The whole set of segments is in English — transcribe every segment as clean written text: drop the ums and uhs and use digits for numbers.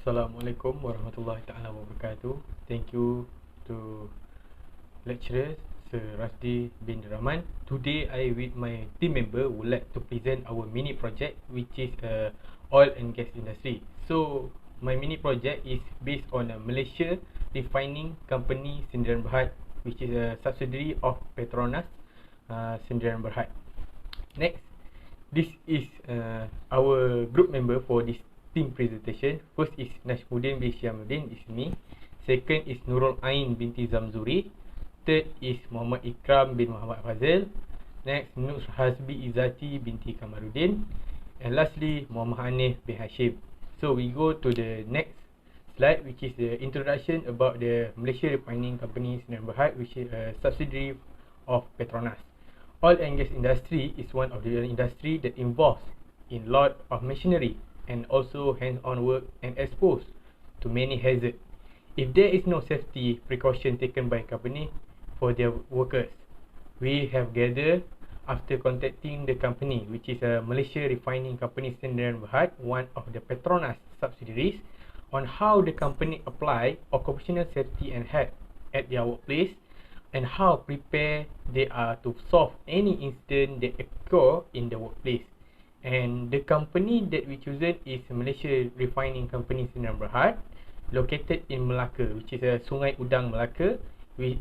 Assalamualaikum warahmatullahi taala wabarakatuh. Thank you to lecturer Sir RASDI bin DERAMAN. Today I with my team member would like to present our mini project which is oil and gas industry. So my mini project is based on a Malaysia refining company Sdn Bhd, which is a subsidiary of Petronas Sdn Bhd. Next, this is our group member for this team presentation. First is Najmudin bin Hishammudin, is me. Second is Nurul Ain binti ZAMZURI. Third is Muhammad IQRAM bin Muhammad FADZIL. Next, Nur HASBI IZATI binti KAMARUDIN. And lastly, Muhammad HANIF bin HASHIM. So we go to the next slide, which is the introduction about the Malaysia Refining Company Sdn Bhd, which is a subsidiary of Petronas. Oil and gas industry is one of the industry that involves in lot of machinery and also hands-on work and exposed to many hazards. If there is no safety precaution taken by company for their workers, we have gathered after contacting the company, which is a Malaysia Refining Company Sdn Bhd, one of the Petronas subsidiaries, on how the company apply occupational safety and health at their workplace and how prepared they are to solve any incident that occur in the workplace. And the company that we chosen is Malaysia Refining Company Sdn Bhd, located in Melaka, which is a Sungai Udang, Melaka. We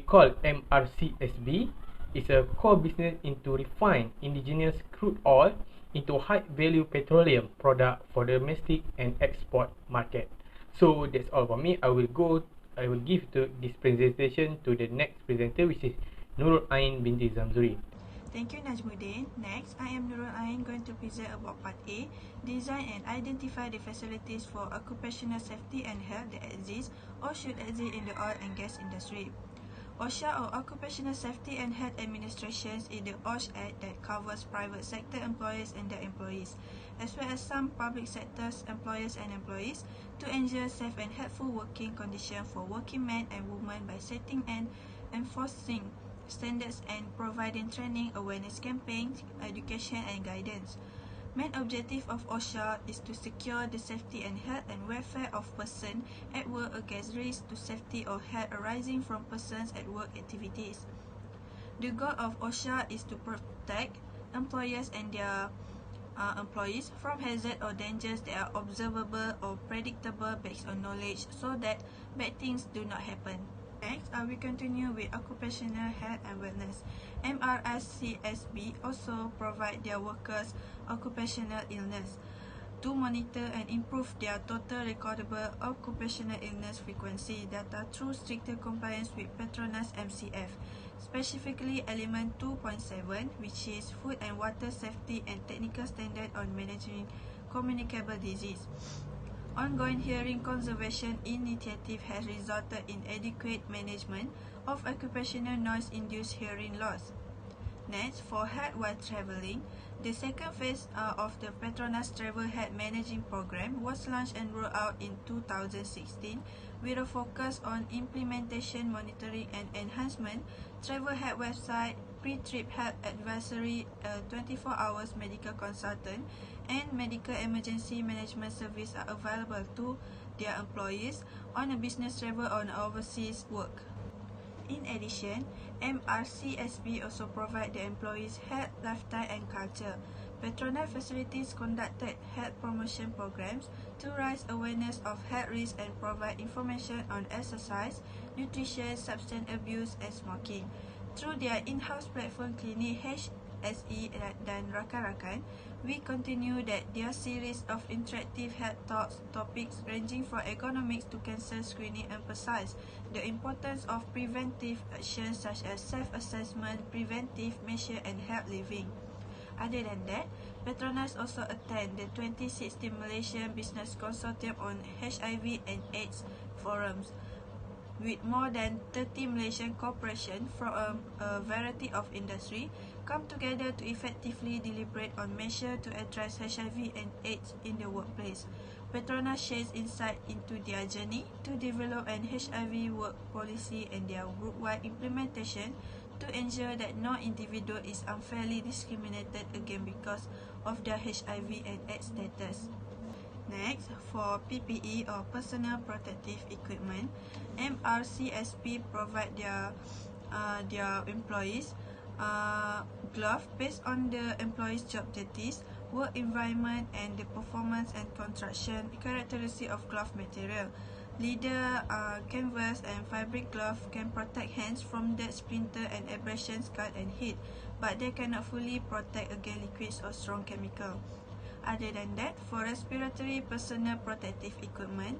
call MEM603. It's a core business into refine indigenous crude oil into high value petroleum product for domestic and export market. So that's all for me. I will give this presentation to the next presenter, which is Nurul Ain binti ZAMZURI. Thank you, Najmudin. Next, I am Nurul Ain going to present about Part A, design and identify the facilities for occupational safety and health that exist or should exist in the oil and gas industry. Osha, or Occupational Safety and Health Administration, is the OSH Act that covers private sector employers and their employees, as well as some public sectors employers and employees, to ensure safe and healthful working conditions for working men and women by setting and enforcing standards and providing training, awareness campaigns, education and guidance. Main objective of OSHA is to secure the safety and health and welfare of persons at work against risks to safety or health arising from persons at work activities. The goal of OSHA is to protect employers and their employees from hazards or dangers that are observable or predictable based on knowledge, so that bad things do not happen. Next, we continue with occupational health and wellness. MEM603 also provide their workers occupational illness to monitor and improve their total recordable occupational illness frequency data through stricter compliance with Petronas MCF, specifically element 2.7, which is food and water safety and technical standard on managing communicable disease. Ongoing hearing conservation initiative has resulted in adequate management of occupational noise-induced hearing loss. Next, for health while travelling, the second phase of the Petronas Travel Health Managing Program was launched and rolled out in 2016 with a focus on implementation, monitoring and enhancement, travel health website, pre-trip health advisory, 24 hours medical consultant and medical emergency management service are available to their employees on a business travel or overseas work. In addition, MEM603 also provide the employees health, lifestyle and culture. Petronas facilities conducted health promotion programs to raise awareness of health risks and provide information on exercise, nutrition, substance abuse and smoking. Through their in-house platform clinic HSE dan rakan-rakan, we continue that their series of interactive health talks topics ranging from economics to cancer screening emphasize the importance of preventive actions such as self-assessment, preventive measure and health living. Other than that, Petronas also attend the 2016 Malaysian Business Consortium on HIV and AIDS forums, with more than 30 Malaysian corporations from a variety of industry come together to effectively deliberate on measures to address HIV and AIDS in the workplace. Petronas shares insight into their journey to develop an HIV work policy and their group-wide implementation to ensure that no individual is unfairly discriminated against because of their HIV and AIDS status. Next, for PPE or personal protective equipment, MRCSP provide their employees glove based on the employee's job duties, work environment, and the performance and construction characteristic of glove material. Leather, canvas, and fabric glove can protect hands from dirt, splinter, and abrasions, cut, and heat, but they cannot fully protect against liquids or strong chemical. Other than that, for respiratory personal protective equipment,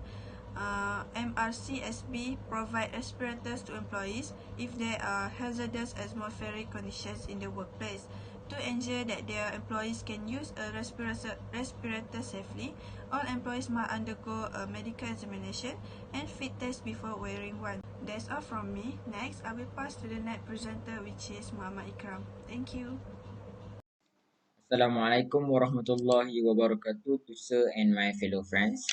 MRCSB provide respirators to employees if there are hazardous atmospheric conditions in the workplace. To ensure that their employees can use a respirator safely, all employees must undergo a medical examination and fit test before wearing one. That's all from me. Next, I will pass to the next presenter, which is MAHAMAD IQRAM. Thank you. Assalamualaikum warahmatullahi wabarakatuh to sir and my fellow friends.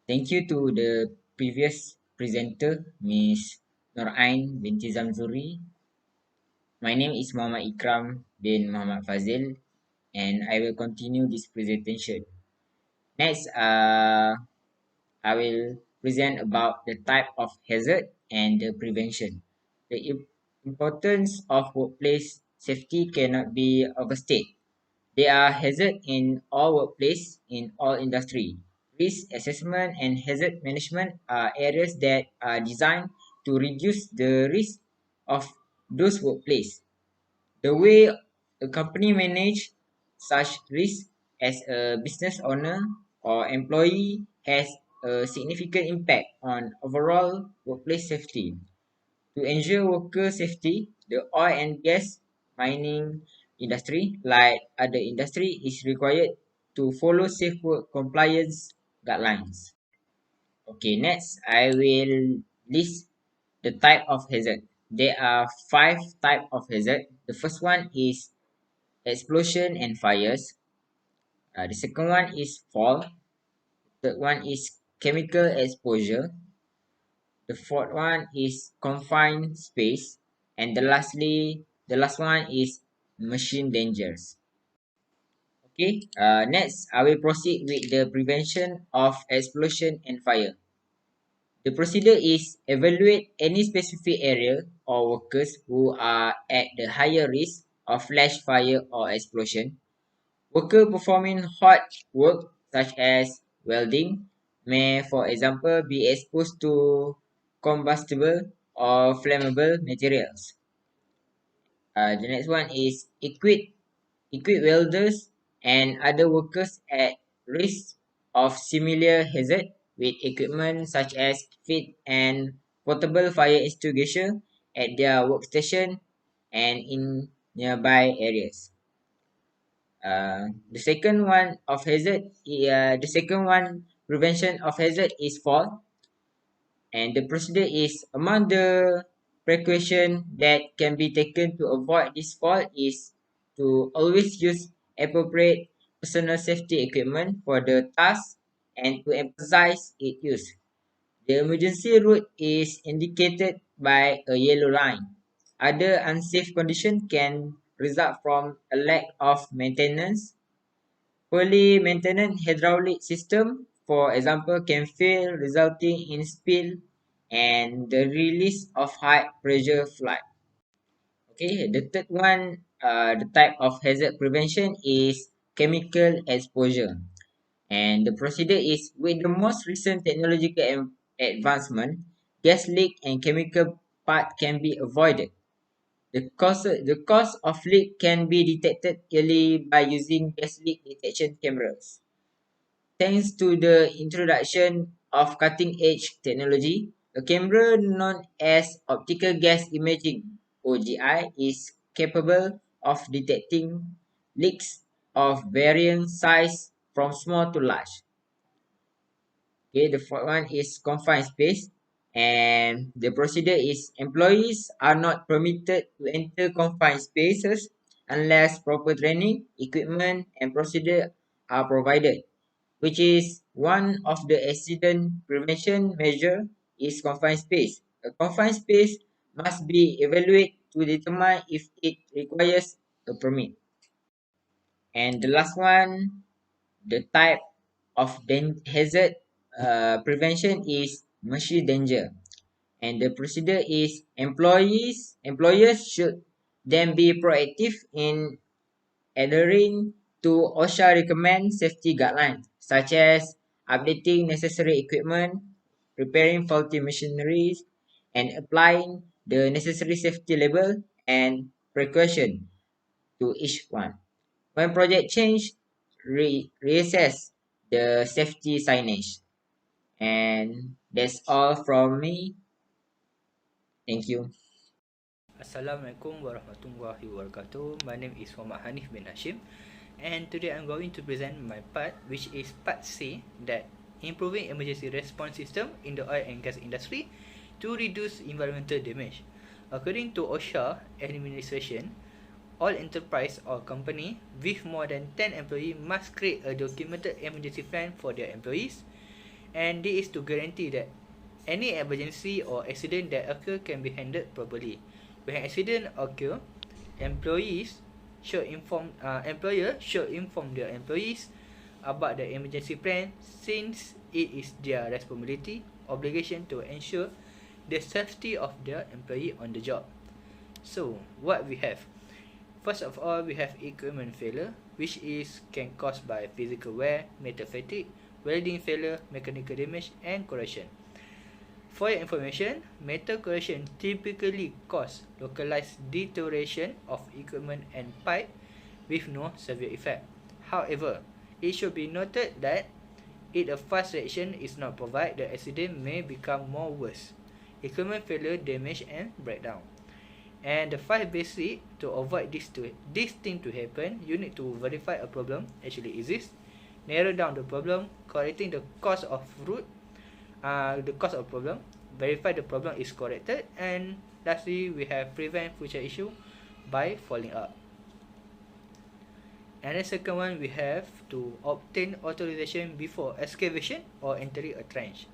Thank you to the previous presenter, Miss Nurain binti ZAMZURI. My name is Muhammad IQRAM bin Muhammad FADZIL and I will continue this presentation. Next, I will present about the type of hazard and the prevention. The importance of workplace safety cannot be overstated. There are hazards in all workplace, in all industry. Risk assessment and hazard management are areas that are designed to reduce the risk of those workplace. The way a company manage such risk as a business owner or employee has a significant impact on overall workplace safety. To ensure worker safety, the oil and gas mining industry, like other industry, is required to follow safe work compliance guidelines. Okay, next I will list the type of hazard. There are 5 types of hazard. The first one is explosion and fires. The second one is fall. Third one is chemical exposure. The fourth one is confined space, and the last one is machine dangers. Okay. Next, I will proceed with the prevention of explosion and fire. The procedure is evaluate any specific area or workers who are at the higher risk of flash fire or explosion. Worker performing hot work such as welding may, for example, be exposed to combustible or flammable materials. The next one is equip welders and other workers at risk of similar hazard with equipment such as fit and portable fire extinguisher at their workstation and in nearby areas. The second one of hazard, the second one prevention of hazard is fall, and the procedure is among the precaution that can be taken to avoid this fall is to always use appropriate personal safety equipment for the task and to emphasize its use. The emergency route is indicated by a yellow line. Other unsafe conditions can result from a lack of maintenance. Poorly maintained hydraulic system, for example, can fail, resulting in spill and the release of high pressure flood. Okay, the third one, the type of hazard prevention is chemical exposure. And the procedure is with the most recent technological advancement, gas leak and chemical part can be avoided. The cause of leak can be detected early by using gas leak detection cameras. Thanks to the introduction of cutting-edge technology, a camera known as optical gas imaging (OGI) is capable of detecting leaks of varying size from small to large. Okay, the fourth one is confined space, and the procedure is employees are not permitted to enter confined spaces unless proper training, equipment, and procedure are provided, which is one of the accident prevention measure is confined space. A confined space must be evaluated to determine if it requires a permit. And the last one, the type of hazard prevention is machine danger, and the procedure is employers should then be proactive in adhering to OSHA recommend safety guidelines such as updating necessary equipment, repairing faulty machineries, and applying the necessary safety label and precaution to each one. When project change, reassess the safety signage. And that's all from me. Thank you. Assalamualaikum warahmatullahi wabarakatuh. My name is Muhammad Hanif bin Hashim, and today I'm going to present my part, which is part C, that improving emergency response system in the oil and gas industry to reduce environmental damage. According to OSHA administration, all enterprise or company with more than 10 employees must create a documented emergency plan for their employees, and this is to guarantee that any emergency or accident that occur can be handled properly. When accident occur, employer should inform their employees about the emergency plan, since it is their obligation to ensure the safety of their employee on the job. So what we have? First of all, we have equipment failure, which can caused by physical wear, metal fatigue, welding failure, mechanical damage, and corrosion. For your information, metal corrosion typically cause localized deterioration of equipment and pipe with no severe effect. However, it should be noted that if a fast reaction is not provided, the accident may become more worse. Equipment failure, damage, and breakdown. And the 5 basic to avoid this thing to happen, you need to verify a problem actually exists, narrow down the problem, correcting the cause of problem, verify the problem is corrected, and lastly, we have prevent future issue by following up. And the second one, we have to obtain authorization before excavation or entering a trench.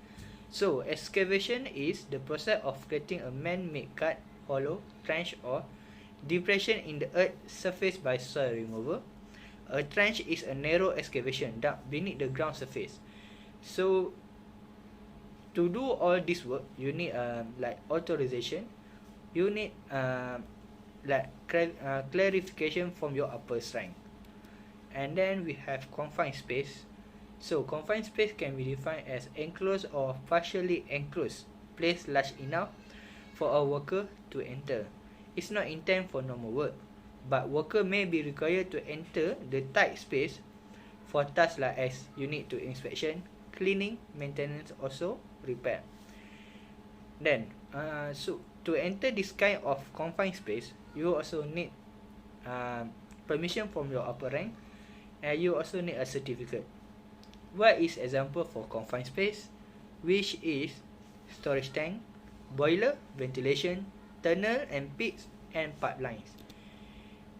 So excavation is the process of creating a man-made cut, hollow, trench, or depression in the earth surface by soil removal. A trench is a narrow excavation dug beneath the ground surface. So to do all this work, you need authorization. You need clarification from your upper strength. And then we have confined space. So confined space can be defined as enclosed or partially enclosed place large enough for a worker to enter. It's not intended for normal work, but worker may be required to enter the tight space for tasks like as unit to inspection, cleaning, maintenance, also repair. Then so to enter this kind of confined space, you also need permission from your upper rank, and you also need a certificate. What is example for confined space? Which is storage tank, boiler, ventilation, tunnel and pits, and pipelines.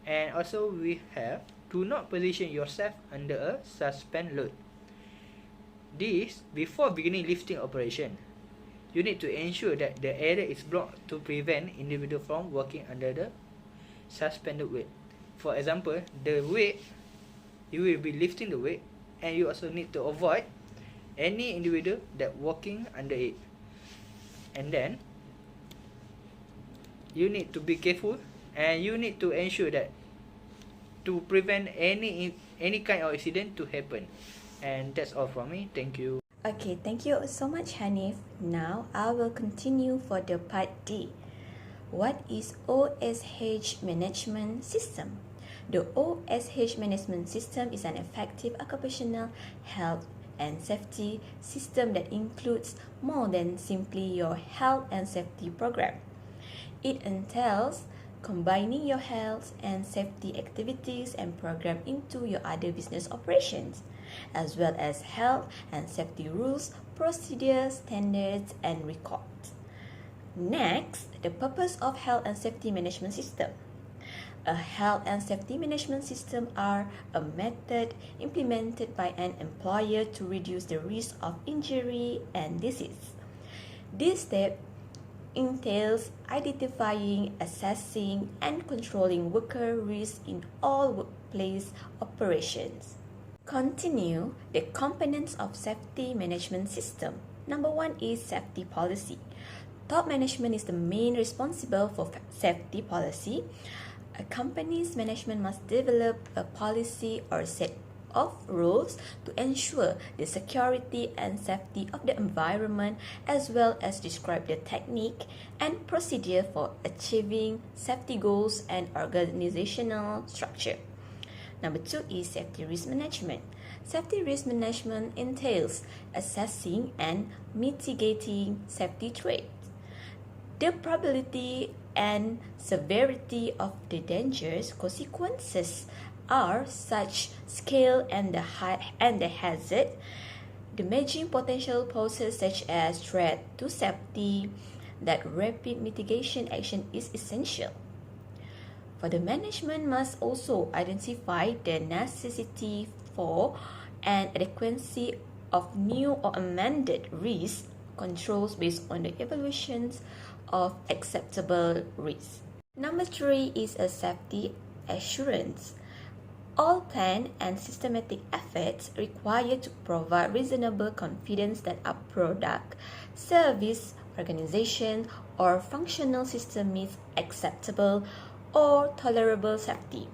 And also we have, do not position yourself under a suspend load. This, before beginning lifting operation, you need to ensure that the area is blocked to prevent individual from working under the suspended weight. For example, the weight, you will be lifting the weight, and you also need to avoid any individual that walking under it. And then you need to be careful, and you need to ensure that to prevent any kind of accident to happen. And that's all from me. Thank you. Okay, thank you so much, Hanif. Now I will continue for the part D. What is OSH management system? The OSH management system is an effective occupational health and safety system that includes more than simply your health and safety program. It entails combining your health and safety activities and program into your other business operations, as well as health and safety rules, procedures, standards, and records. Next, the purpose of health and safety management system. A health and safety management system are a method implemented by an employer to reduce the risk of injury and disease. This step entails identifying, assessing, and controlling worker risk in all workplace operations. continue the components of safety management system. Number 1 is safety policy. Top management is the main responsible for safety policy. A company's management must develop a policy or set of rules to ensure the security and safety of the environment, as well as describe the technique and procedure for achieving safety goals and organizational structure. Number 2 is safety risk management. Safety risk management entails assessing and mitigating safety threats. The probability and severity of the dangerous consequences are such scale and the hazard, the emerging potential poses such as threat to safety, that rapid mitigation action is essential. For the management must also identify the necessity for and adequacy of new or amended risk controls based on the evaluations of acceptable risk. Number 3 is a safety assurance. All planned and systematic efforts required to provide reasonable confidence that a product, service, organization, or functional system meets acceptable or tolerable safety.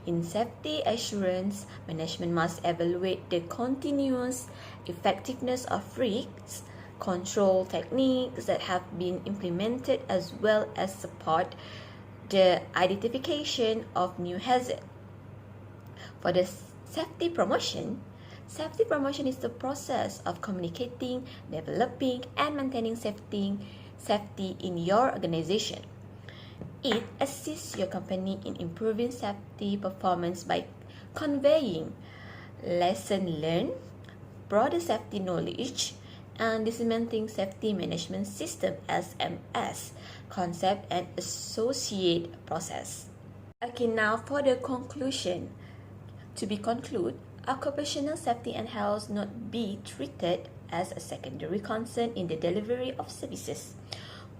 In safety assurance, management must evaluate the continuous effectiveness of risks control techniques that have been implemented, as well as support the identification of new hazards. For the safety promotion is the process of communicating, developing, and maintaining safety in your organization. It assists your company in improving safety performance by conveying lesson learned, broader safety knowledge, and disseminating safety management system SMS concept and associate process. Okay, now for the conclusion. To be concluded, occupational safety and health not be treated as a secondary concern in the delivery of services.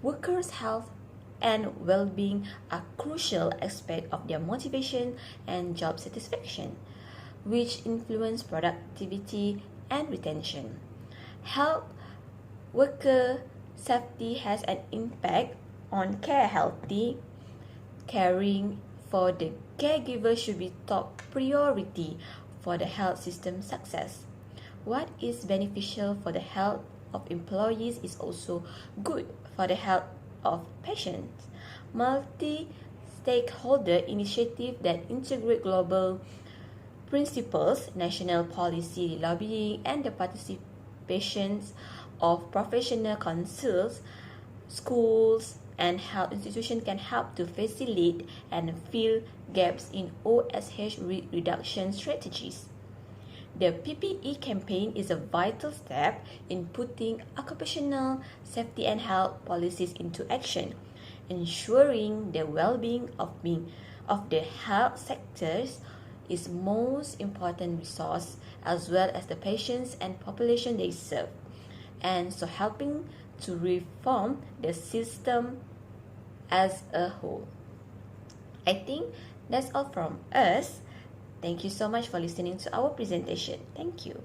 Workers' health and well-being are crucial aspects of their motivation and job satisfaction, which influence productivity and retention. Health worker safety has an impact on care. Healthy caring for the caregiver should be top priority for the health system success. What is beneficial for the health of employees is also good for the health of patients. Multi-stakeholder initiatives that integrate global principles, national policy, lobbying, and the participation of professional councils, schools, and health institutions can help to facilitate and fill gaps in OSH reduction strategies. The PPE campaign is a vital step in putting occupational safety and health policies into action, ensuring the well-being of the health sectors is most important resource, as well as the patients and population they serve, and so helping to reform the system as a whole. I think that's all from us. Thank you so much for listening to our presentation. Thank you.